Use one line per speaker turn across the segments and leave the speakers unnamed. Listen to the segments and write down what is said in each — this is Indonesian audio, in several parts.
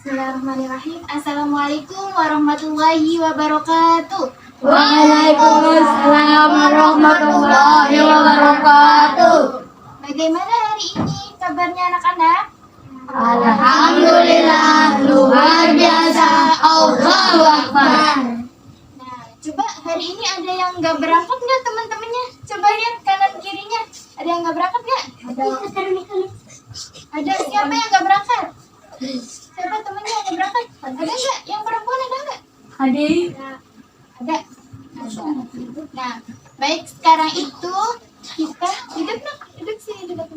Bismillahirrahmanirrahim. Assalamualaikum warahmatullahi wabarakatuh.
Waalaikumsalam warahmatullahi wabarakatuh.
Bagaimana hari ini kabarnya anak-anak?
Alhamdulillah, luar biasa. Allahu Akbar.
Nah, coba hari ini ada yang nggak berangkat nggak teman-temannya? Coba lihat kanan kirinya. Ada yang nggak berangkat nggak? Ada. Siapa yang nggak berangkat? Siapa temannya yang nggak berangkat? Ada nggak? Yang perempuan ada nggak?
Adik.
Ada. Nah, baik, sekarang itu kita duduk sini, duduk.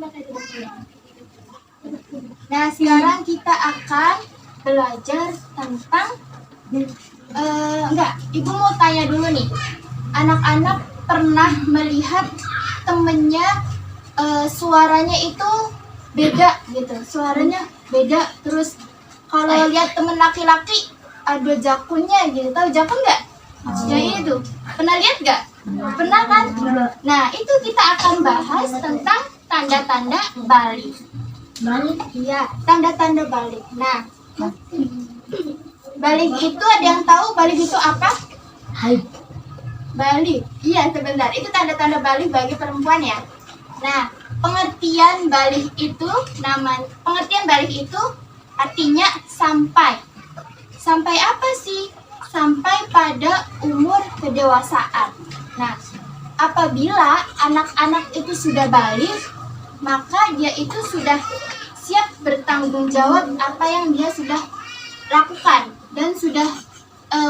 Nah, sekarang kita akan belajar tentang Ibu mau tanya dulu nih. Anak-anak pernah melihat temennya suaranya itu beda gitu. Suaranya beda. Terus kalau lihat temen laki-laki ada jakunnya gitu. Tahu jakun nggak? Yang ini tuh. Pernah lihat nggak? Pernah kan? Nah, itu kita akan bahas tentang tanda-tanda balik.
Balik.
Iya, tanda-tanda balik. Nah, balik itu ada yang tahu balik itu apa?
Hai.
Balik. Iya, sebentar. Itu tanda-tanda balik bagi perempuan ya. Nah, pengertian balik itu artinya sampai. Sampai apa sih? Sampai pada umur kedewasaan. Nah, apabila anak-anak itu sudah balik, maka dia itu sudah siap bertanggung jawab apa yang dia sudah lakukan dan sudah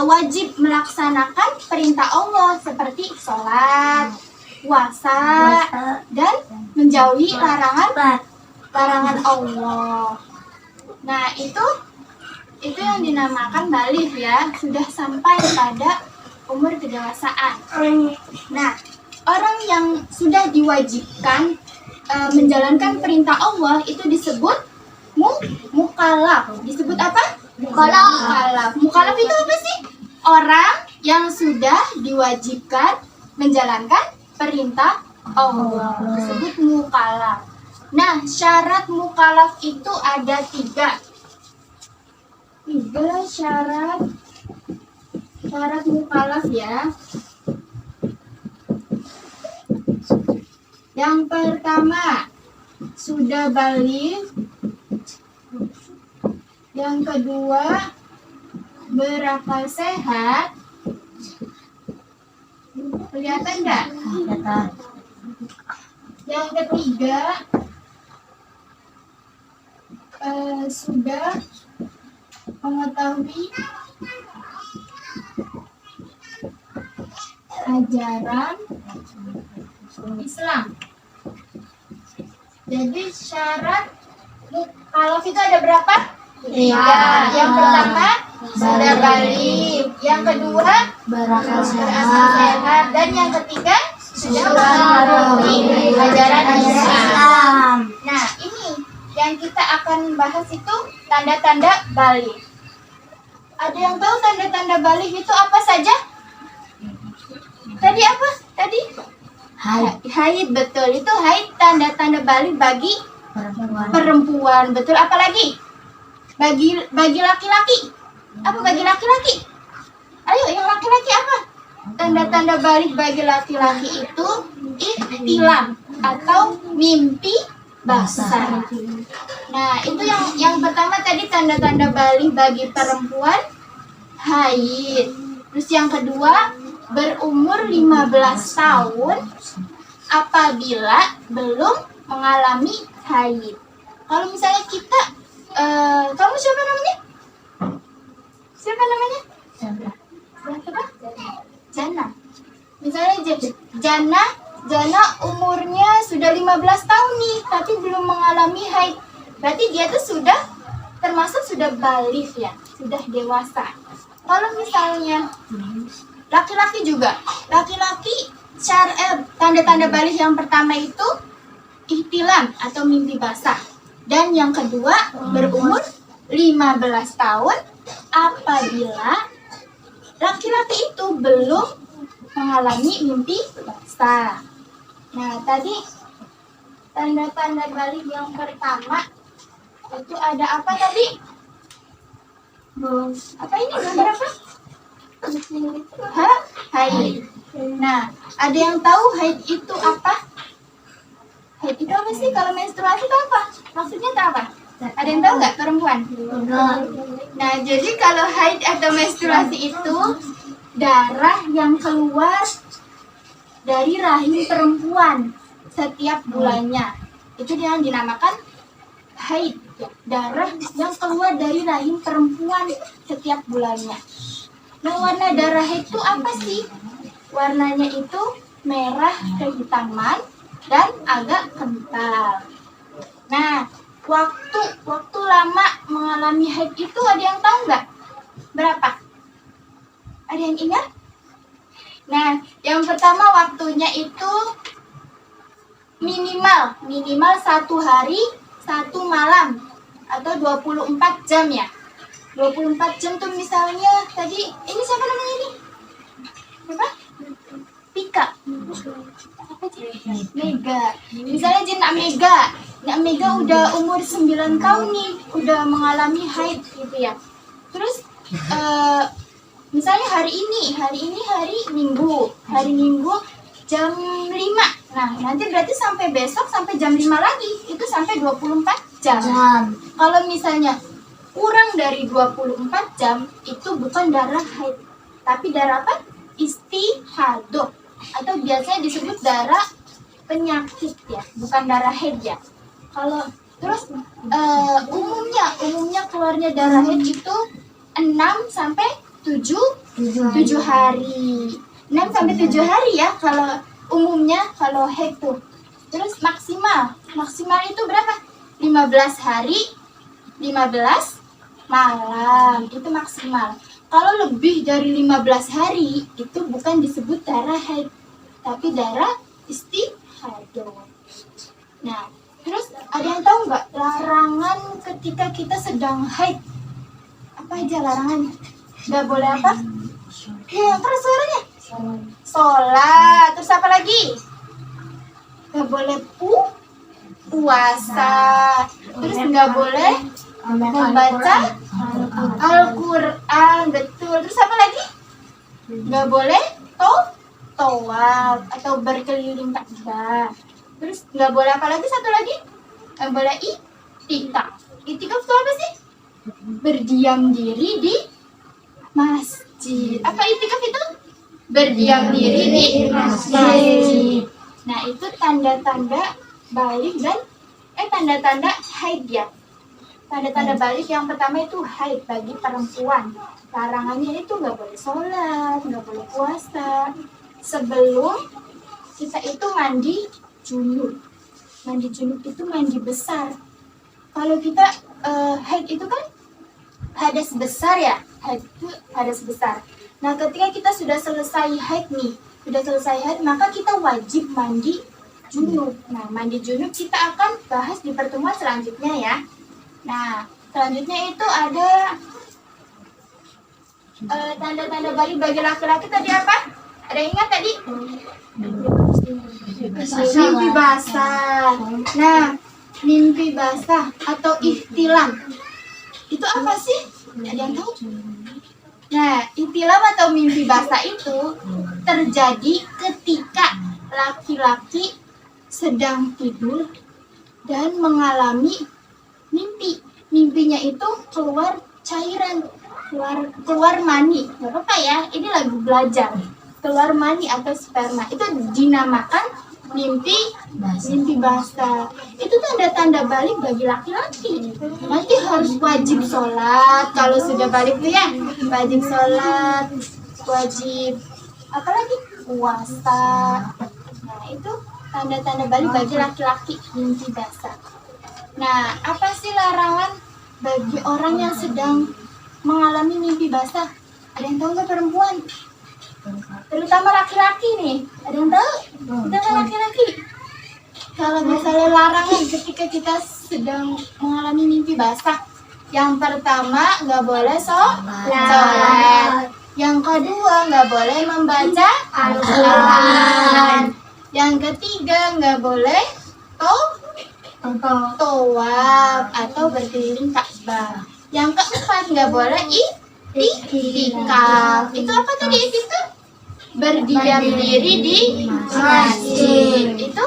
wajib melaksanakan perintah Allah seperti sholat, puasa, dan menjauhi larangan Allah. Nah, itu yang dinamakan balik ya, sudah sampai pada umur kedewasaan. Nah, orang yang sudah diwajibkan menjalankan perintah Allah itu disebut mukallaf. Disebut apa? Mukallaf. Mukallaf itu apa sih? Orang yang sudah diwajibkan menjalankan perintah Allah. Disebut mukallaf. Nah, syarat mukallaf itu ada 3. 3 syarat mukallaf ya. Yang pertama, sudah balik. Yang kedua, berakal sehat. Kelihatan nggak?
Kelihatan.
Yang ketiga, sudah mengetahui ajaran Islam. Jadi syarat mukallaf itu ada berapa? 3. Yang pertama sudah balik, yang kedua
Berakal
sehat, dan yang ketiga sudah mengetahui ajaran Islam. Nah, ini yang kita akan bahas itu tanda-tanda balik. Ada yang tahu tanda-tanda balik itu apa saja? Tadi apa? Tadi? Haid, betul. Itu haid tanda-tanda balik bagi perempuan. Betul. Apa lagi? Bagi laki-laki. Apa bagi laki-laki? Ayo, yang laki-laki apa? Tanda-tanda balik bagi laki-laki itu ihtilam atau mimpi basah. Nah, itu yang pertama tadi tanda-tanda balik bagi perempuan haid. Terus yang kedua berumur 15 tahun apabila belum mengalami haid. Kalau misalnya kita kamu siapa namanya? Siapa namanya? Jana. Misalnya Jana umurnya sudah 15 tahun nih, tapi belum mengalami haid. Berarti dia tuh sudah balik ya, sudah dewasa. Kalau misalnya laki-laki juga, tanda-tanda balik yang pertama itu ihtilam atau mimpi basah. Dan yang kedua berumur 15 tahun apabila laki-laki itu belum mengalami mimpi basah. Nah, tadi tanda-tanda balik yang pertama itu ada apa tadi? Apa ini gambar apa? Haid. Nah, ada yang tahu haid itu apa? Haid itu apa sih? Kalau menstruasi itu apa? Maksudnya itu apa? Ada yang tahu nggak perempuan? Nah, jadi kalau haid atau menstruasi itu darah yang keluar dari rahim perempuan setiap bulannya. Itu yang dinamakan haid. Darah yang keluar dari rahim perempuan setiap bulannya. Nah, warna darah haid itu apa sih? Warnanya itu merah kehitaman dan agak kental. Nah, waktu lama mengalami haid itu ada yang tahu nggak? Berapa? Ada yang ingat? Nah, yang pertama waktunya itu minimal 1 hari 1 malam atau 24 jam ya. 24 jam tuh misalnya tadi ini siapa namanya ini? Siapa? Pika. Mega. Misalnya Nak Mega udah umur 9 tahun nih, udah mengalami haid gitu ya. Terus misalnya hari ini hari Minggu jam 5. Nah, nanti berarti sampai besok sampai jam 5 lagi, itu sampai 24 jam. Kalau misalnya kurang dari 24 jam, itu bukan darah haid, tapi darah apa? Istihadah, atau biasanya disebut darah penyakit ya, bukan darah haid ya. Kalau terus umumnya keluarnya darah haid itu 6 sampai 7 hari. 6 sampai 7 hari ya kalau umumnya kalau haid tuh. Terus maksimal itu berapa? 15 hari 15 malam itu maksimal. Kalau lebih dari 15 hari itu bukan disebut darah haid, tapi darah istihadah. Nah, terus ada yang tahu nggak larangan ketika kita sedang haid? Apa aja larangannya? Nggak boleh apa? Ya, keras suaranya. Sholat. Terus apa lagi? Nggak boleh puasa. Terus nggak boleh membaca Al-Quran. Betul. Terus apa lagi? Nggak boleh tawaf atau berkeliling Ka'bah. Terus nggak boleh apa lagi? Satu lagi? Nggak boleh i'tikaf. I'tikaf itu apa sih? Berdiam diri di masjid. Apa i'tikaf itu? Berdiam diri di masjid. Nah, itu tanda-tanda balik dan tanda-tanda haid ya. Tanda-tanda balik yang pertama itu haid bagi perempuan. Larangannya itu nggak boleh sholat, nggak boleh puasa sebelum kita itu mandi junub. Mandi junub itu mandi besar. Kalau kita haid itu kan hadas besar ya, haid itu hadas besar. Nah, ketika kita sudah selesai haid nih, maka kita wajib mandi junub. Nah, mandi junub kita akan bahas di pertemuan selanjutnya ya. Nah, selanjutnya itu ada tanda-tanda bagi laki-laki tadi apa? Ada yang ingat tadi? Mimpi basah. Nah, mimpi basah atau ihtilam itu apa sih? Ada yang tahu? Nah, ihtilam atau mimpi basah itu terjadi ketika laki-laki sedang tidur dan mengalami mimpinya itu keluar cairan, keluar mani. Gak apa-apa ya, ini lagi belajar. Keluar mani atau sperma itu dinamakan mimpi basah. Itu tanda-tanda balik bagi laki-laki. Nanti harus wajib sholat kalau sudah balik tuh ya. Wajib sholat, wajib apalagi puasa. Nah, itu tanda-tanda balik bagi laki-laki mimpi basah. Nah, apa sih larangan bagi orang yang sedang mengalami mimpi basah? Ada yang tahu nggak perempuan? Terutama laki-laki nih. Ada yang tahu? Terutama laki-laki. Kalau misalnya larangan ketika kita sedang mengalami mimpi basah, yang pertama nggak boleh sholat. Yang kedua nggak boleh membaca Al-Quran. Yang ketiga nggak boleh tawaf atau berkeliling Ka'bah. Yang keempat, nggak boleh itikaf. Itu apa tadi itikaf? Berdiam diri di masjid. Itu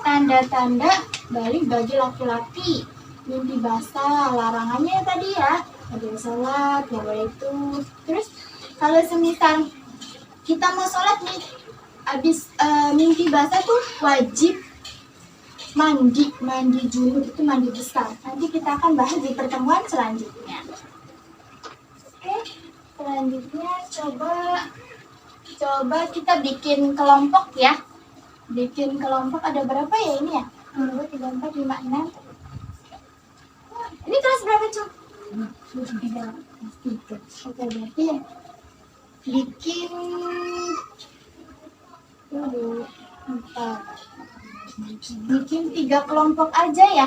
tanda-tanda balik bagi laki-laki. Mimpi basah, larangannya tadi ya. Ada sholat, nggak boleh itu. Terus kalau semisal kita mau sholat nih, habis mimpi basah tuh wajib mandi junub, itu mandi besar. Nanti kita akan bahas di pertemuan selanjutnya. Oke, selanjutnya coba kita bikin kelompok ya. Bikin kelompok ada berapa ya ini ya? 1, 2, 3, 4, 5, 6. Ini kelas berapa, Cuk? 3. Oke, berarti ya. Bikin 4. Bikin 3 kelompok aja ya.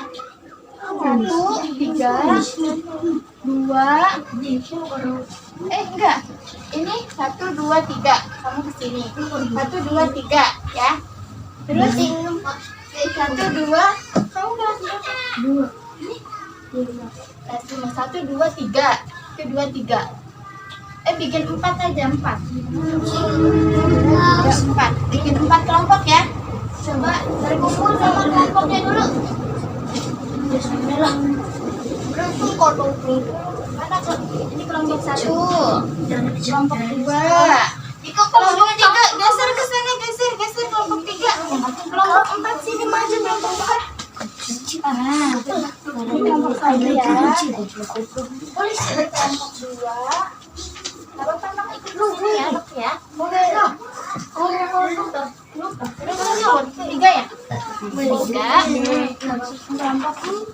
1, 3, 2. Enggak. Ini 1, 2, 3. Kamu kesini. 1, 2, 3 ya. Terus 1, 2. Kamu kelas berapa? 2. 1, 2, 3. 1, 2, 3. Bikin 4 aja, 4. 4. Bikin 4 kelompok ya. Coba berkumpul sama kelompoknya dulu. Bismillah. Beruntung kodok. Mana ini kelompok 1. Kelompok 2. Kelompok 3. Geser ke sana, geser kelompok 3. Kelompok 4 sini maju kelompok 4. Ini kelompok 1 ya. Kelompok 2. Apa ikut dulu ya? Boleh loh. Lupa. 3 ya? 3. Kelompok 4.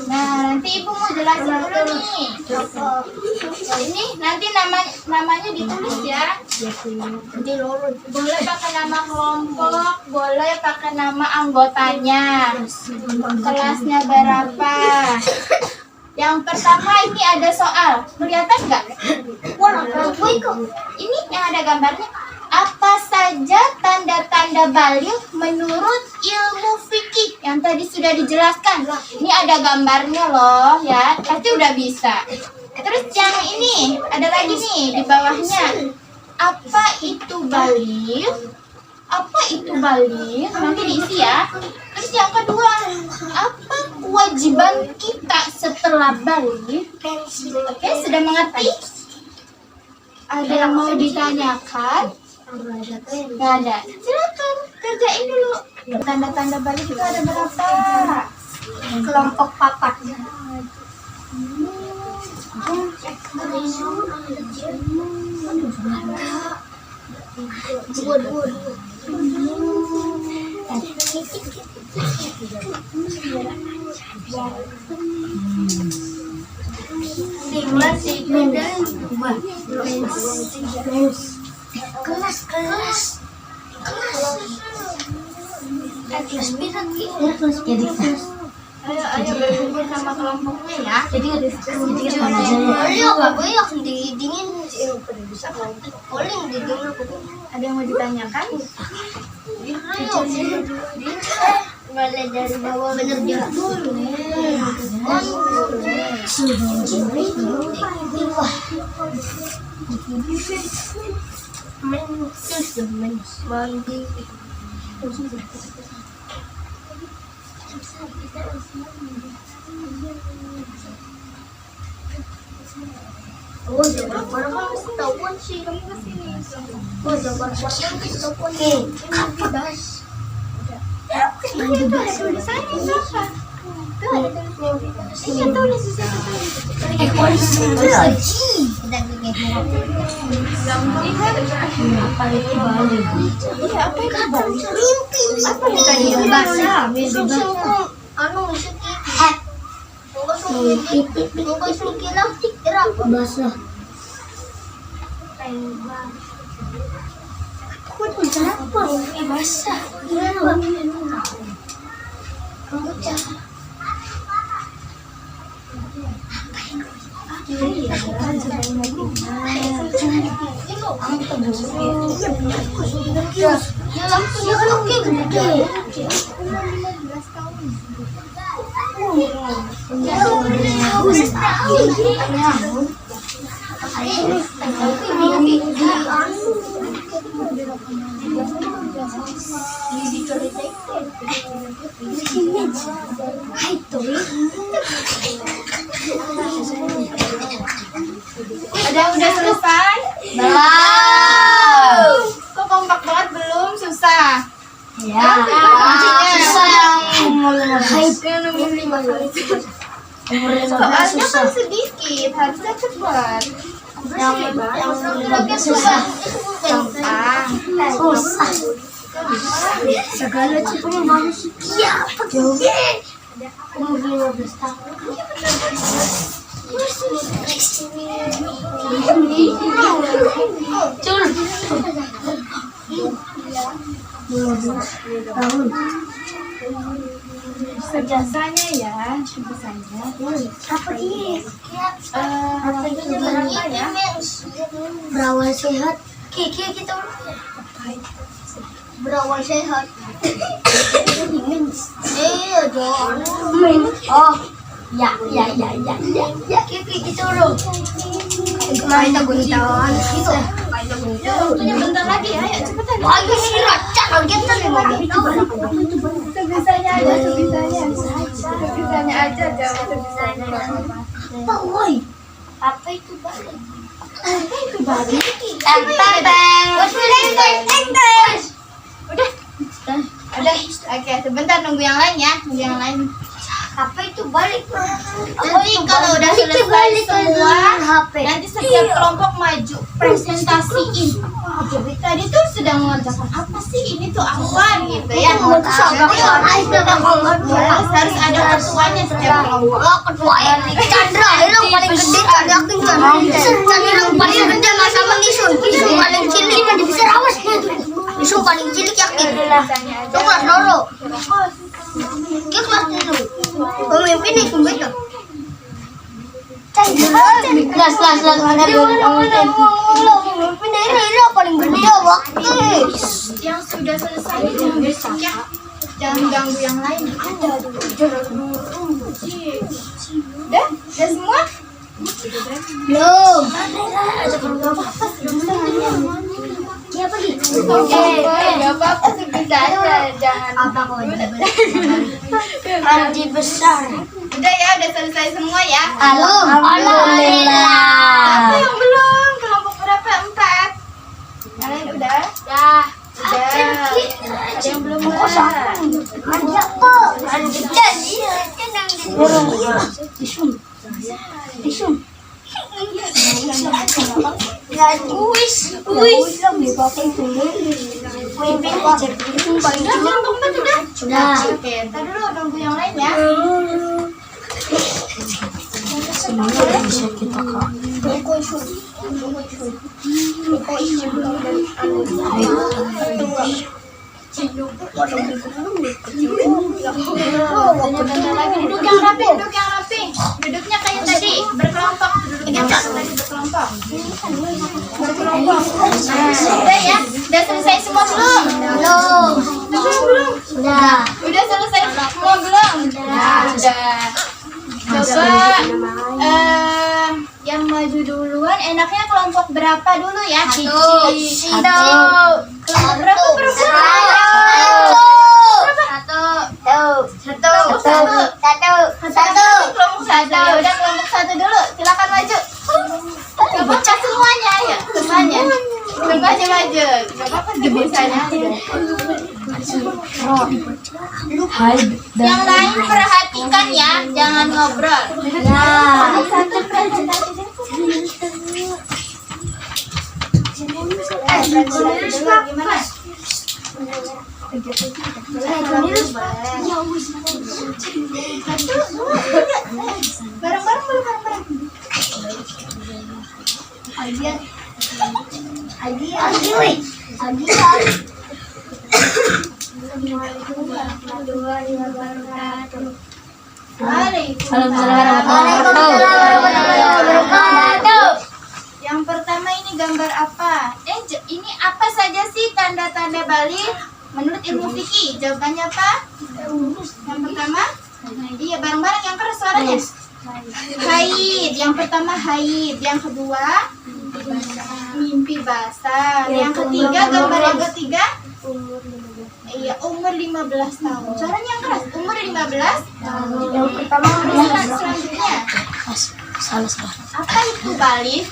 Nah, nanti ibu mau jelasin dulu nih. Ini nanti namanya ditulis ya. Boleh pakai nama kelompok, boleh pakai nama anggotanya. Kelasnya berapa? Yang pertama ini ada soal, kelihatan nggak? Ini yang ada gambarnya. Apa saja tanda-tanda baligh menurut ilmu fikih yang tadi sudah dijelaskan? Ini ada gambarnya loh ya, pasti udah bisa. Terus yang ini ada lagi nih di bawahnya. Apa itu baligh? Apa itu baligh? Nanti diisi ya. Terus yang kedua, apa kewajiban kita setelah baligh? Oke, sudah mengerti? Ada yang mau ditanyakan? Nggak ada. Silakan kerjain dulu. Tanda-tanda baligh itu ada berapa? Kelompok 4. Dua. Kelas. Ayo berkumpul sama kelompoknya ya. Jadi langsung didingin. Boleh didingin. Ada yang mau ditanyakan? Mulai dari bawah bener dulu. Oh, jangan barang-barang ketahuan sih kamu kesini. Oh, jangan barang-barang ketahuan nih. Bebas. Itu ada tulisannya siapa? Tuh ada tulisannya. Iya tulis di sana. Apa itu baligh? Iya, apa itu baligh? Mimpi. Apa itu tadi yang basah? Mimpi basah. Basah. Aku kenapa mimpi basah? Kamu Udah selesai?
Belum.
Kok kompak banget belum? Susah.
Ya.
Susah
yang umur 15.
Yang nomor 5 kali.
Umur 15
Soalnya
susah.
kan sedikit, harusnya cepat.
Yang umur 15 susah.
Gampang.
Susah. Segala cepatnya bagus. Iya, pakai. Umur 15 tahun. Cul. 15 tahun.
Biasanya ya, biasanya.
Apa ini?
Apa itu berapa ya?
Berawal sehat. Kiki kita berawal sehat. Iya dong. Oh, ya. Kiki kita loh. Kemarin tak guntaan. Gitu.
Waktunya bentar lagi ya, ayo cepetan.
Ayo sih raca kita lagi.
Sebisanya aja, sebisanya aja, jawab sebisanya.
Apa woi? Apa itu balik?
Apa itu babi? Udah, oke, sebentar nunggu yang lain ya, nunggu yang lain.
Apa itu balik?
Nanti kalau udah selesai semua, nanti setiap kelompok maju presentasiin. Tadi tuh sedang mengerjakan apa sih? Ini tuh apa gitu ya? Harus ada ketuanya setiap kelompok.
Ketua yang Chandra, yang paling gede Chandra yang paling gede sama Nisun. Nisun paling cilik kan bisa rawas. Nisun paling cilik yakin. Itu kelas dulu. Kita kelas dulu. Pemimpin itu betul. Kelas mana dulu? Pemimpin ini paling gede waktu.
Yang sudah selesai jangan besok ya. Jangan ganggu yang lain. Udah semua?
Belum.
Ya pergi. Gak apa-apa sebisa aja. Jangan
Apa kau Randy besar.
Udah ya, udah selesai semua ya.
Belum. Alhamdulillah.
Apa yang belum? Kelompok berapa? 4. Kalian udah? Udah. Ada yang belum?
Randy apa? Randy jadi. Disum. Wis. Sudah.
Oke, ntar dulu nunggu yang lain ya.
Semuanya bisa kita kak.
Bentar lagi duduk yang rapi. Duduknya kayak tadi, berkelompok. Berkelompok. Udah ya, udah selesai semua belum? Belum. Udah selesai semua belum? Udah. Coba yang maju duluan enaknya kelompok berapa dulu ya? Satu. Kelompok berapa? Kelompok satu. Udah kelompok satu dulu. Silakan maju. Coba cek semuanya ya. Semuanya maju. Coba apa sih biasanya? Yang lain perhatikan ya, jangan ngobrol. Gimana? Bareng-bareng. Assalamualaikum warahmatullahi wabarakatuh.
Waalaikumsalam.
Yang pertama ini gambar apa? Ini apa saja sih tanda-tanda balik menurut ilmu fikih? Jawabannya apa? Yang pertama Iya, bareng-bareng yang keras suaranya. Haid, yang pertama haid, yang kedua mimpi basah, yang ketiga gambar yang ketiga iya umur 15 tahun. Suaranya yang keras, umur 15 tahun.
Yang pertama
Selanjutnya
salah.
apa itu balik?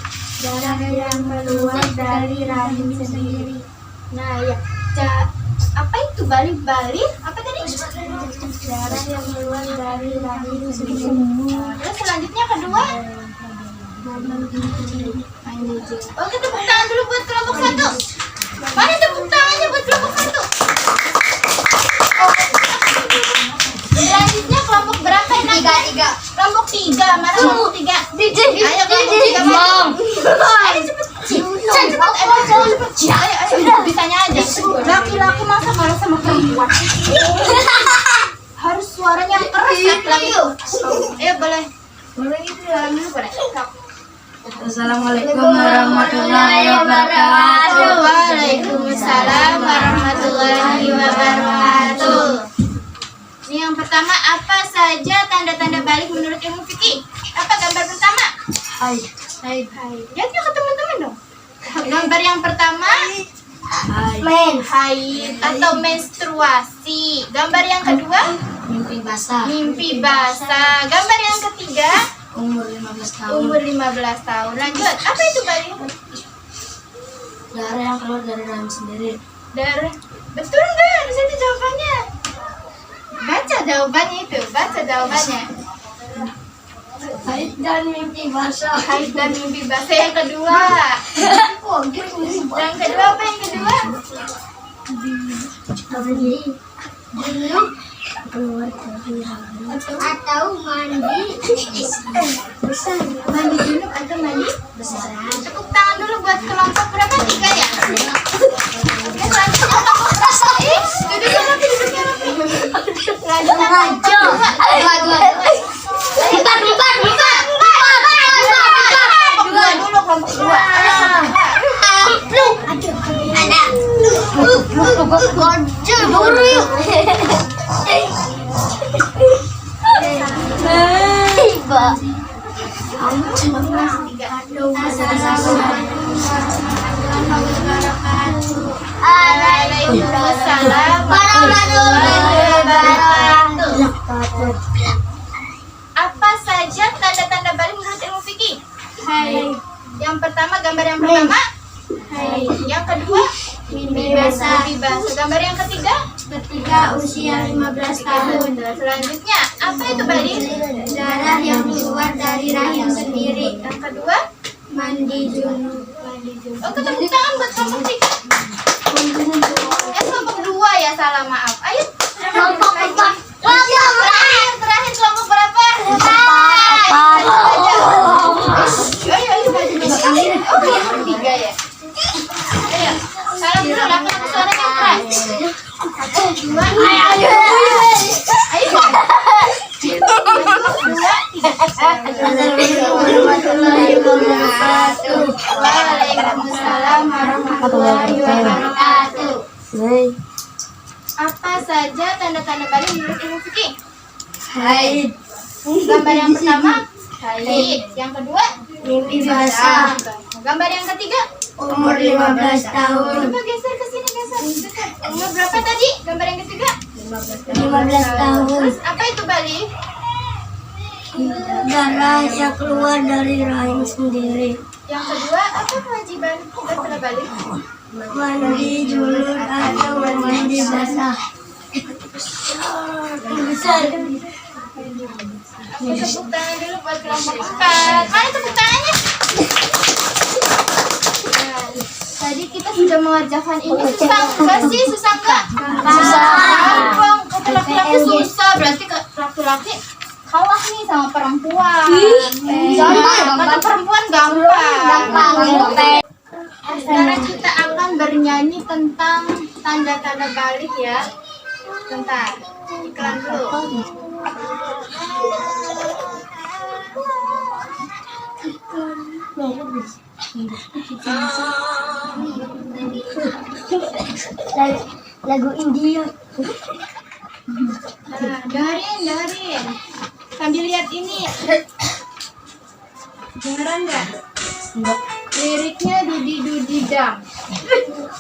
Darah yang keluar dari rahim sendiri.
Nah ya, apa itu balik? Apa tadi?
Darah yang keluar dari rahim sendiri.
Terus selanjutnya kedua. Oke, tepuk tangan dulu buat kelompok 1. Mana tepuk tangannya buat kelompok 1? Selanjutnya kelompok berapa ini? 3. Kelompok 3. Mana kelompok 3? Ayo kelompok 3 maju. Ayo cepet. Cepet. Ayo. Bisanya aja. Laki-laki masa marah sama perempuan? Harus suaranya keras laki-laki. Ayo boleh. Salam dulu boleh.
Assalamualaikum warahmatullahi wabarakatuh.
Waalaikumsalam warahmatullahi wabarakatuh. Ini yang pertama, apa saja tanda-tanda balik menurut ilmu fikih? Apa gambar pertama? Haid. Lihat yuk ke teman-teman dong. Gambar yang pertama haid atau menstruasi. Gambar yang kedua
Mimpi basah.
mimpi basah. Gambar yang ketiga
Umur 15 tahun.
umur 15 tahun. Lanjut, apa itu balik?
Darah yang keluar dari rahim sendiri.
Darah. Betul nggak? Di situ jawabannya. Baca jawabannya itu. Baca jawabannya.
Haid dan mimpi basah.
Haid dan mimpi basah yang kedua. Yang kedua apa yang kedua?
Keluar dari rahim.
Atau mandi besar. Mandi dulu atau mandi besar. Tepuk tangan dulu buat kelompok berapa? 3 ya? Oke, selanjutnya kelompok berapa? Duduknya rapi. Selanjutnya kelompok 2. Dua dulu kelompok 2. Waalaikumsalam warahmatullahi wabarakatuh. Apa saja tanda-tanda balik menurut ilmu fikih? Haid. Yang pertama, gambar yang pertama haid. Yang kedua mimpi basah. Gambar yang ketiga
Usia 15 tahun.
Selanjutnya, apa itu balik?
Darah yang keluar dari rahim sendiri.
Yang kedua,
Mandi junub.
oh tepuk tangan buat kelompok 3. Kelompok 2 ya, salah maaf. Ayo.
Kelompok 4.
Terakhir kelompok berapa? 4. Ayo maju. Oh, 3 ya. Ayo. Salam dulu, laki-laki suaranya keras. 1, 2, ayo. Waalaikumsalam warahmatullahi wabarakatuh. Apa saja tanda-tanda balik menurut ilmu fikih?
Haid.
Gambar yang pertama haid, yang kedua
Mimpi basah.
gambar yang ketiga
Umur 15 tahun.
coba geser ke sini, geser. Umur berapa tadi? Gambar yang ketiga
15 tahun.
Terus apa itu balik?
Darah yang keluar dari rahim sendiri.
Yang kedua apa kewajiban setelah balik?
Mandi junub atau mandi basah. Besar.
Aku tepuk tangan dulu buat kelompok 4. Mana tepuk tangannya? Nah, tadi kita sudah mengerjakan ini. Susah enggak sih? Susah enggak? Gampang. Kata laki-laki susah, berarti laki-laki kalah nih sama perempuan. Kata perempuan gampang. Sekarang kita akan bernyanyi tentang tanda-tanda balik ya. Bentar, iklan dulu.
Lagu India.
Nah, dengerin. Sambil lihat ini. Beneran nggak?
Enggak.
Liriknya Dudi Dam.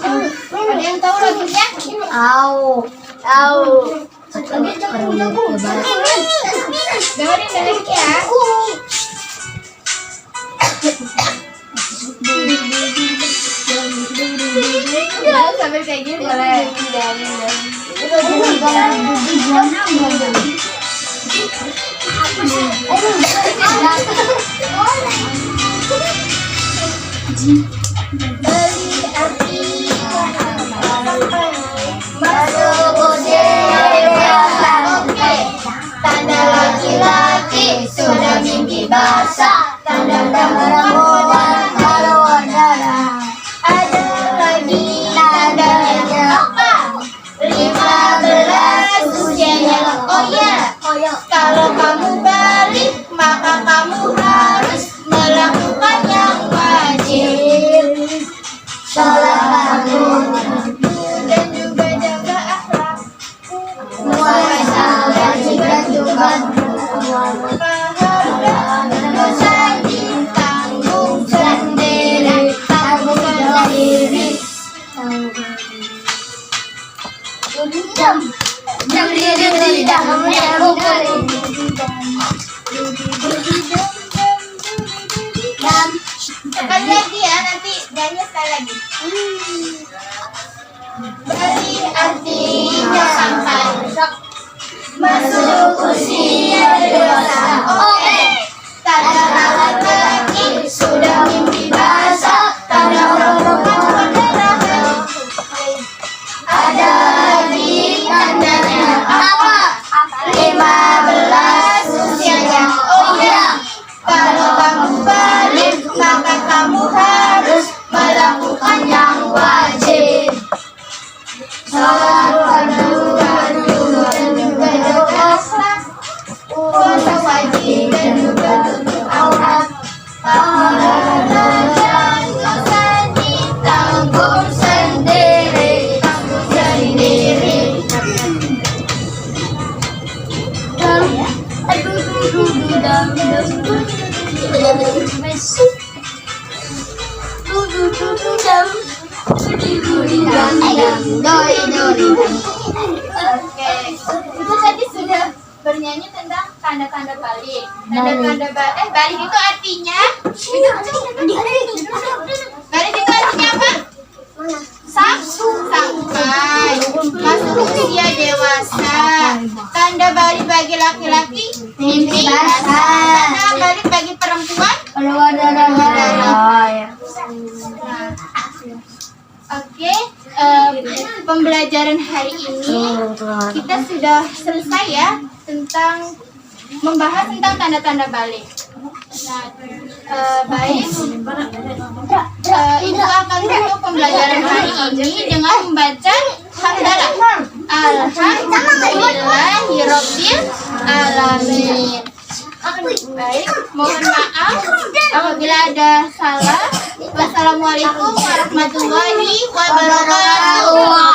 Ada yang tahu lagunya?
Tahu.
Dengerin ya. Sambil kayak gini boleh. Beli arti masuk usia dewasa. Oke, tanda laki-laki sudah mimpi basah, tanda perempuan haluan darah. Ada lagi tandanya apa? 15 usianya. Oh ya, kalau kamu balik maka kamu harus melakukan yang wajib. Sholat dan juga jaga akhlak. Puasa dan juga pahala dosa ditanggung sendiri. Sekali lagi ya, nanti nyanyi sekali lagi. Beri artinya sampai masuk usia dewasa. Oke, tanda laki-laki sudah mimpi basah, tanda perempuan berdarah. Ada lagi tandanya apa? 15 usianya. Oh iya, kalau kamu balik maka kamu harus melakukan yang wajib. Sholat dan juga jaga akhlak. Puasa wajib dan juga tutup aurat. Pahala dan dosa ditanggung sendiri. Oke, itu tadi sudah bernyanyi tentang tanda-tanda balik. Balik itu artinya balik itu artinya apa? Sampai masuk usia dewasa. Tanda balik bagi laki-laki mimpi basah. Tanda balik bagi perempuan Oke, pembelajaran hari ini kita sudah selesai ya tentang membahas tentang tanda-tanda balik. Nah, baik, Ibu akan tutup pembelajaran hari ini dengan membaca hamdalah. Alhamdulillahirabbil alamin. Baik, mohon maaf apabila ada salah. Wassalamualaikum warahmatullahi wabarakatuh.